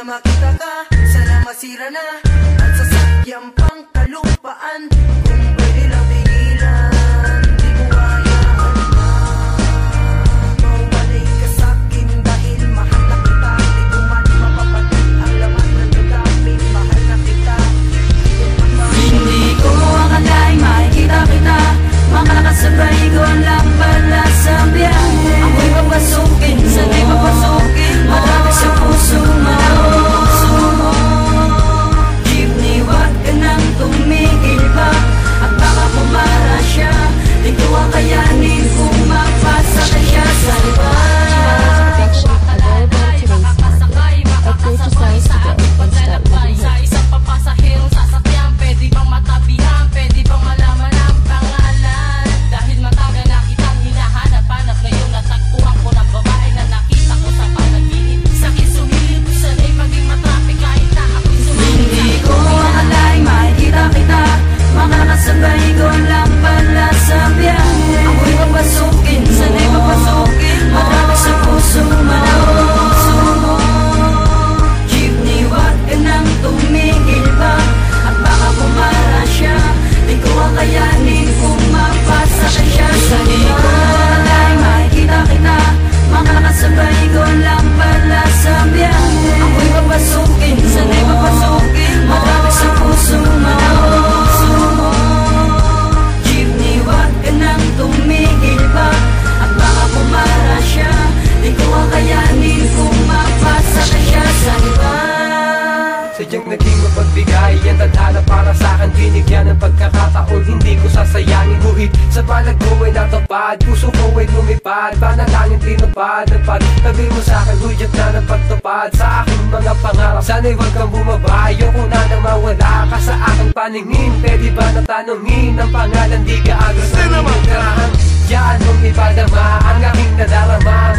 Sana makita ka, sana masira na at sasakyang pang kalupaan. Kung pwede lang pigilan, di ko hayaan na mawalay ka sa'kin dahil mahal na kita. Di ko man mapapatid ang laman ng damdamin, mahal na kita. Hindi ko akalaing makikita kita, makakasabay ko lang pala sa biyahe. Ako'y papasukin, sana'y papasukin mo, marami sa puso mo. Jeepney, wag ka nang tumigil pa, at baka pumara siya. Di ko akayanin kung mapasa ka siya sa iba. Upgrade to size to go and start living sa isang papasahero sasakyan, pwede bang matabihan, pwede bang malaman ang pangalan? Dahil matagal na kitang hinahanap, hanap ngayon natagpuan ko ng babae na nakita ko sa panaginip. Sa'kin sumilip, sana'y maging matraffic kahit na ako'y sumilip. Hindi ko akalaing makikita kita, makakasabay ko lang pala sa biyahe. Ako'y papasukin, sana'y papasukin mo, marami sa puso mo. Jeepney, wag ka nang tumigil pa, at baka pumara siya. Di ko akayanin kung mapasa ka siya sa iba. Akalaing makikita kita, makakasabay ko lang pala sa biyahe. Ako'y papasukin, sana'y papasukin mo, marami sa puso mo. Jeepney, wag ka nang tumigil pa, at baka pumara siya. Di ko akayanin kung mapasa ka siya sa iba. Sadyang naging mapagbigay ang tadhana para sa'kin, binigyan ng pagkakataon, hindi ko sasayangin. Guhit sa balag ko ay natupad, puso ko ay lumipad, panalangin tinupad. Nagpatabi mo sa'kin, hudyat na ng pagtupad sa aking mga pangarap. Sana'y huwag kang bumaba, ayoko na nang mawala ka sa aking paningin. Pwede ba na tanungin ang pangalan, di ka agad sa inagarahan? Yan mong ipadama ang aking nadarama,